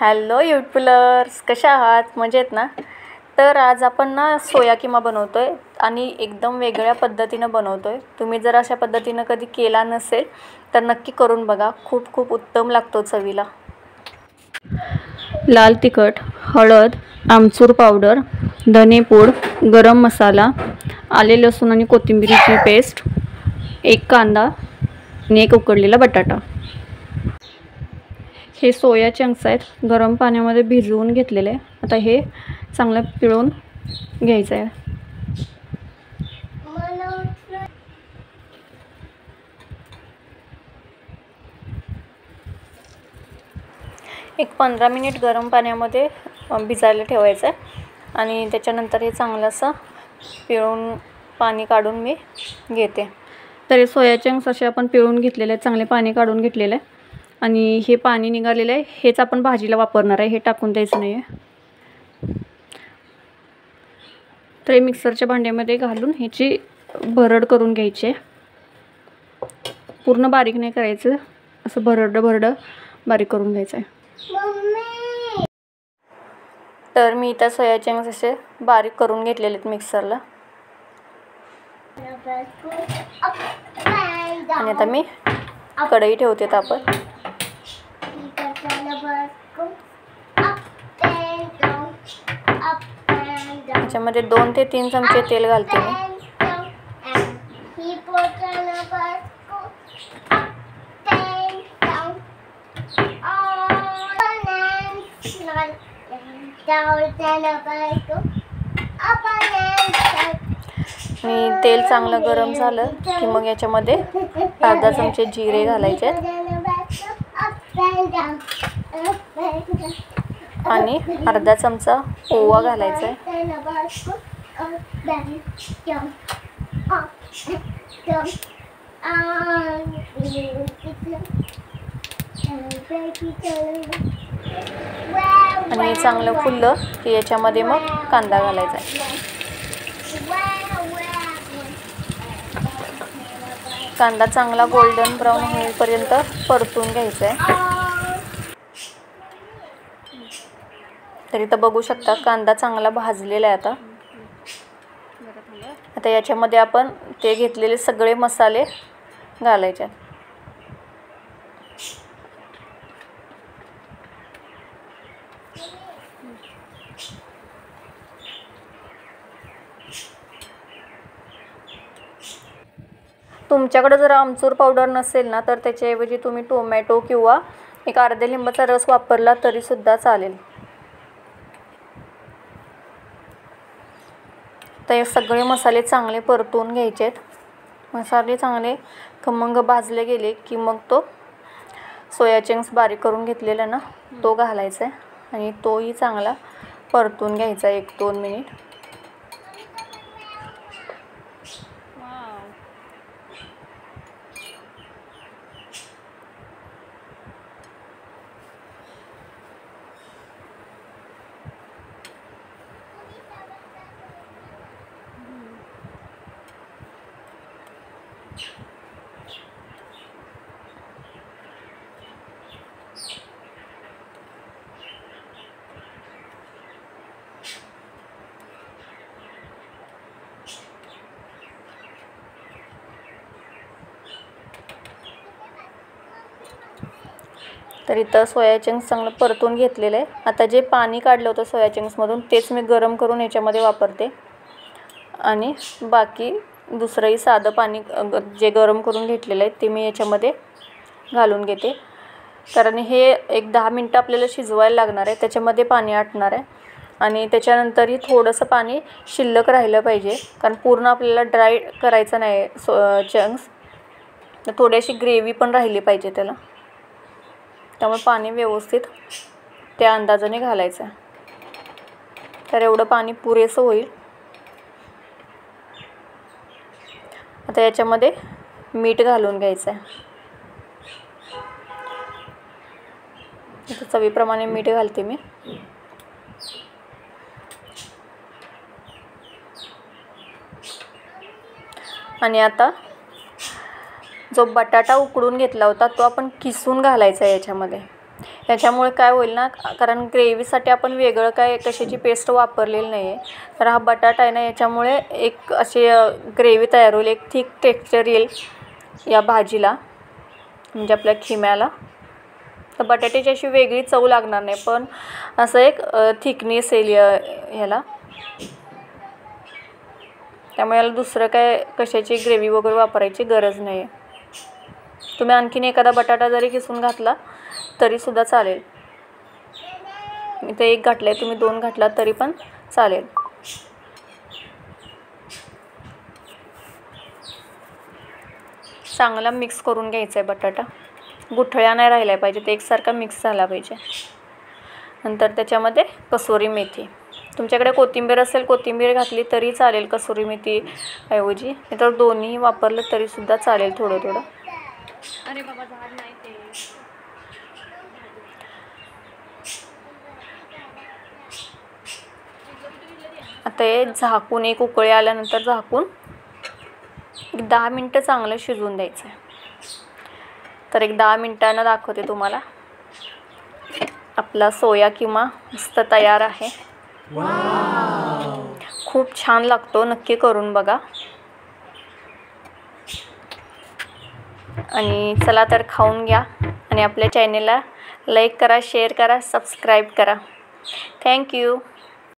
Hello YouTubers, कशा आहात? मजेत ना? तर आज आपण ना सोया किमा बनवतोय आणि एकदम वेगळ्या पद्धतीनं बनवतोय। तुम्ही जर अशा पद्धतीनं कधी केला नसेल तर नक्की करून बघा, खूप खूप उत्तम लागतो चवीला। लाल तिखट, हळद, आमचूर पावडर, धनेपूड, गरम मसाला, आले लसूण आणि कोथिंबीरची पेस्ट, एक कांदा आणि एक उकडलेला बटाटा। हे सोया चंक्स आहेत, गरम पाण्यामध्ये भिजवून घेतलेले। आता हे चांगलं पिळून घ्यायचं आहे। एक 15 मिनिट गरम पाण्यामध्ये भिजायला ठेवायचं आहे आणि त्याच्यानंतर हे चांगलं असं पिळून पाणी काढून मी घेते। तर हे सोया चंक्स असे आपण पिळून घेतलेले आहेत, चांगले पाणी काढून घेतलेले आहे आणि हे पाणी निघालेलं आहे हेच आपण भाजीला वापरणार आहे, हे टाकून द्यायचं नाही आहे। तर हे मिक्सरच्या भांड्यामध्ये घालून ह्याची भरड करून घ्यायची आहे। पूर्ण बारीक नाही करायचं, असं भरड बारीक करून घ्यायचं आहे। तर मी इथं सोया चंक्स असे बारीक करून घेतलेले आहेत मिक्सरला आणि आता मी कढई ठेवते तापत। त्याच्यामध्ये 2 ते 3 चमचे तेल घालते मी। आणि तेल चांगलं गरम झालं की मग याच्यामध्ये अर्धा चमचे जिरे घालायचे आणि अर्धा चमचा ओवा घालायचा आहे। आणि चांगलं फुललं की याच्यामध्ये मग कांदा घालायचा आहे। कांदा चांगला गोल्डन ब्राऊन होईपर्यंत परतून घ्यायचा आहे। तरी तर बघू शकता कांदा चांगला भाजलेला आहे। आता याच्यामध्ये आपण ते घेतलेले सगळे मसाले घालायचे आहेत। तुमच्याकडे जर आमचूर पावडर नसेल ना तर त्याच्याऐवजी तुम्ही टोमॅटो किंवा एक अर्ध्या लिंबाचा रस वापरला तरी सुद्धा चालेल। तर हे सगळे मसाले चांगले परतून घ्यायचे आहेत। मसाले चांगले खमंग भाजले गेले की मग तो सोया चंक्स बारीक करून घेतलेला ना तो घालायचा आहे आणि तोही चांगला परतून घ्यायचा 1-2 मिनिट। तर इथं सोया चंक्स चांगलं परतून घेतलेलं आहे। आता जे पाणी काढलं होतं सोया चंक्समधून तेच मी गरम करून याच्यामध्ये वापरते आणि बाकी दुसरंही साधं पाणी जे गरम करून घेतलेलं आहे ते मी याच्यामध्ये घालून घेते। कारण हे एक 10 मिनटं आपल्याला शिजवायला लागणार आहे, त्याच्यामध्ये पाणी आटणार आहे आणि त्याच्यानंतरही थोडंसं पाणी शिल्लक राहिलं पाहिजे, कारण पूर्ण आपल्याला ड्राय करायचं नाही चंक्स, तर थोडीशी ग्रेव्ही पण राहिली पाहिजे त्याला। त्यामुळे पाणी व्यवस्थित त्या अंदाजाने घालायचं आहे। तर एवढं पाणी पुरेसं होईल। आता याच्यामध्ये मीठ घालून घ्यायचं आहे। इथे चवीप्रमाणे मीठ घालते मी। आणि आता जो बटाटा उकडून घेतला होता तो आपण किसून घालायचा आहे याच्यामध्ये। याच्यामुळे काय होईल ना, कारण ग्रेव्हीसाठी आपण वेगळं काय कशाची पेस्ट वापरलेली नाही आहे, तर हा बटाटा आहे ना याच्यामुळे एक अशी ग्रेव्ही तयार होईल, एक थिक टेक्स्चर येईल या भाजीला, म्हणजे आपल्या खिम्याला. तर बटाट्याची अशी वेगळी चव लागणार नाही, पण असं एक थिकनेस येईल ह्याला. त्यामुळे याला दुसरं काय कशाची ग्रेव्ही वगैरे वापरायची गरज नाही आहे. तुम्ही आणखीन एखादा बटाटा जरी किसून घातला तरीसुद्धा चालेल. मी ते 1 घातलं आहे, तुम्ही 2 घातला तरी पण चालेल. चांगला मिक्स करून घ्यायचा आहे बटाटा, गुठळ्या नाही राहिल्या पाहिजे, ते एकसारखा मिक्स झाला पाहिजे. नंतर त्याच्यामध्ये कसुरी मेथी, तुमच्याकडे कोथिंबीर असेल कोथिंबीर घातली तरी चालेल कसुरी मेथी ऐवजी, तर दोन्ही वापरलं तरीसुद्धा चालेल थोडं थोडं. अरे बाबा झाड नाही ते. आता हे झाकून एक उकळी आल्यानंतर झाकून 10 मिनटं चांगलं शिजवून द्यायचं आहे. तर एक 10 मिनटानं दाखवते तुम्हाला. आपला सोया किमा मस्त तयार आहे. खूप छान लागतो, नक्की करून बघा. आणि चला तर खाऊन घ्या आणि आपल्या चॅनेलला लाईक करा, शेअर करा, सबस्क्राईब करा. थँक्यू.